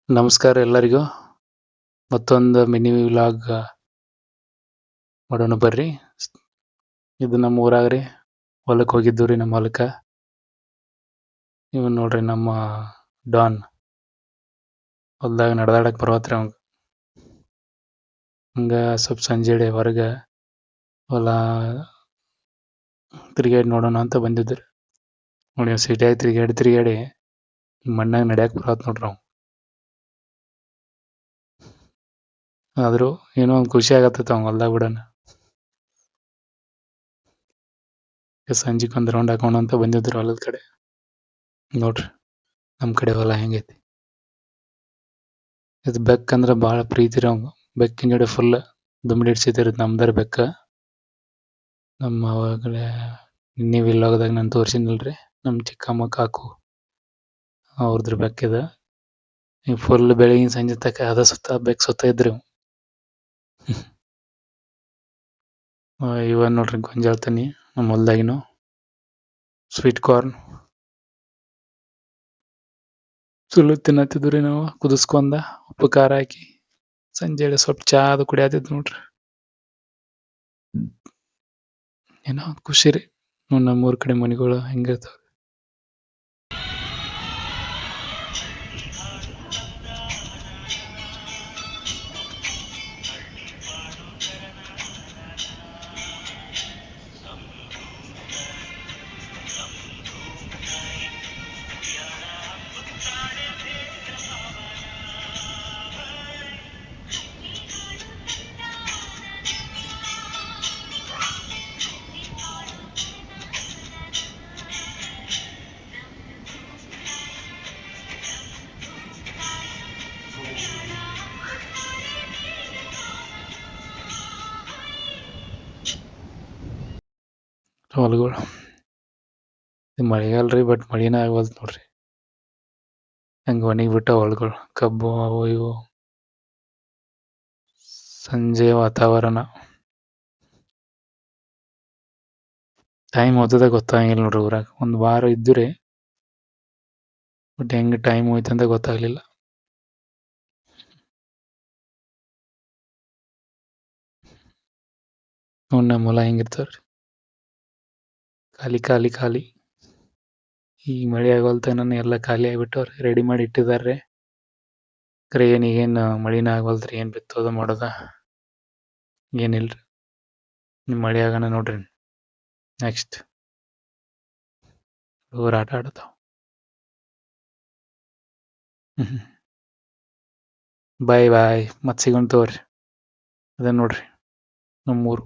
ನಮಸ್ಕಾರ ಎಲ್ಲರಿಗೂ. ಮತ್ತೊಂದು ಮಿನಿ ವ್ಲಾಗ್ ಮಾಡೋಣ ಬರ್ರಿ. ಇದು ನಮ್ಮ ಊರಾಗ್ರಿ. ಹೊಲಕ್ಕೆ ಹೋಗಿದ್ದು ರೀ. ನಮ್ಮ ಹೊಲಕ್ಕೆ ಇವನ್ ನೋಡ್ರಿ ನಮ್ಮ ಡಾನ್. ಹೊಲ್ದಾಗ ನಡ್ದಾಡಕ್ ಬರವತ್ರಿ ಅವಂಗ. ಹಂಗ ಸ್ವಲ್ಪ ಸಂಜೆಡೆ ಹೊರಗೆ ಹೊಲ ತಿರುಗಾಡಿ ನೋಡೋಣ ಅಂತ ಬಂದಿದ್ರಿ. ನೋಡಿ ಸಿಟಿಯಾಗಿ ತಿರುಗಾಡಿ ಮಣ್ಣಾಗ ನಡ್ಯಾಕ್ ಬರತ್ ನೋಡ್ರಿ ಅವ್. ಆದ್ರೂ ಏನೋ ಒಂದು ಖುಷಿ ಆಗತ್ತೈತೆ ಅವಂಗ ಹೊಲ್ದಾಗ ಬಿಡೋಣ. ಸಂಜೆಗೆ ಒಂದು ರೌಂಡ್ ಹಾಕೋಣ ಅಂತ ಬಂದಿದ್ರು ಹೊಲದ ಕಡೆ. ನೋಡ್ರಿ ನಮ್ಮ ಕಡೆ ಹೊಲ ಹೆಂಗೈತಿ. ಇದು ಬೆಕ್ಕಂದ್ರೆ ಭಾಳ ಪ್ರೀತಿ ರೀ ಅವಂಗ. ಬೆಕ್ಕಿನ ಜೋಡಿ ಫುಲ್ ದುಮ್ಮಿಡಿ ಹಿಡ್ಸಿತಿರುತ್ತೆ ನಮ್ದರ ಬೆಕ್ಕ. ನಮ್ಮ ಅವಾಗಲೇ ನೀವು ಇಲ್ಲೋಗದಾಗ ನಾನು ತೋರಿಸಿನಲ್ರಿ, ನಮ್ಮ ಚಿಕ್ಕಮ್ಮ ಕಾಕು ಅವ್ರದ್ರ ಬೆಕ್ಕಿದ. ಈಗ ಫುಲ್ ಬೆಳಗಿನ ಸಂಜೆ ತನಕ ಅದ ಸುತ್ತ ಬೆಕ್ಕ ಸುತ್ತ ಇದ್ರಿ. ಇವ ನೋಡ್ರಿ ಗೊಂಜಾಳ ತನಿ ನಮ್ಮ ಹೊಲ್ದಾಗಿನ ಸ್ವೀಟ್ ಕಾರ್ನ್ ಚಲೋ ತಿನ್ನತ್ತಿದ್ವಿ ನಾವು ಕುದಿಸ್ಕೊಂಡ ಉಪ್ಪು ಖಾರ ಹಾಕಿ. ಸಂಜೆ ಸ್ವಲ್ಪ ಚಾ ಅದು ಕುಡಿಯತ್ತಿದ್ ನೋಡ್ರಿ. ಏನೋ ಖುಷಿ ರೀ. ನಮ್ಮೂರ್ ಕಡೆ ಮನೆಗಳು ಹೆಂಗಿರ್ತಾವ. ಹೊಲಗಳು ಮಳೆಗಾಲ ರೀ, ಬಟ್ ಮಳಿನ ಆಗವಲ್ತು ನೋಡ್ರಿ. ಹಂಗೆ ಒಣಗಿ ಬಿಟ್ಟ ಹೊಲಗಳು. ಕಬ್ಬು ಅವು ಇವು. ಸಂಜೆ ವಾತಾವರಣ ಟೈಮ್ ಓದೋದ ಗೊತ್ತಾಗಿಲ್ಲ ನೋಡ್ರಿ ಊರಾಗ. ಒಂದು ವಾರ ಇದ್ದುರಿ, ಬಟ್ ಹೆಂಗೆ ಟೈಮ್ ಹೋಯ್ತಂತ ಗೊತ್ತಾಗ್ಲಿಲ್ಲ. ನಮ್ಮ ಹೊಲ ಹೆಂಗಿರ್ತಾವ್ರಿ, ಖಾಲಿ ಖಾಲಿ ಖಾಲಿ. ಈಗ ಮಳೆ ಆಗೋಲ್ತ ನಾನು ಎಲ್ಲ ಖಾಲಿ ಆಗಿಬಿಟ್ಟವ್ರಿ. ರೆಡಿ ಮಾಡಿ ಇಟ್ಟಿದ್ದಾರೆ. ಖರೆ ಈಗೇನು ಮಳಿನ ಆಗವಲ್ತ್ರಿ. ಏನು ಬಿತ್ತೋದ ಮಾಡೋದ ಏನಿಲ್ರಿ. ನಿಮ್ಮ ಮಳೆ ಆಗೋಣ ನೋಡ್ರಿ ನೆಕ್ಸ್ಟ್. ಊರು ಆಟ ಆಡ್ತಾವ. ಬಾಯ್ ಬಾಯ್. ಮತ್ತೆ ಸಿಗೋಣ ತಗೋರಿ. ಅದ ನೋಡ್ರಿ ನಮ್ಮೂರು.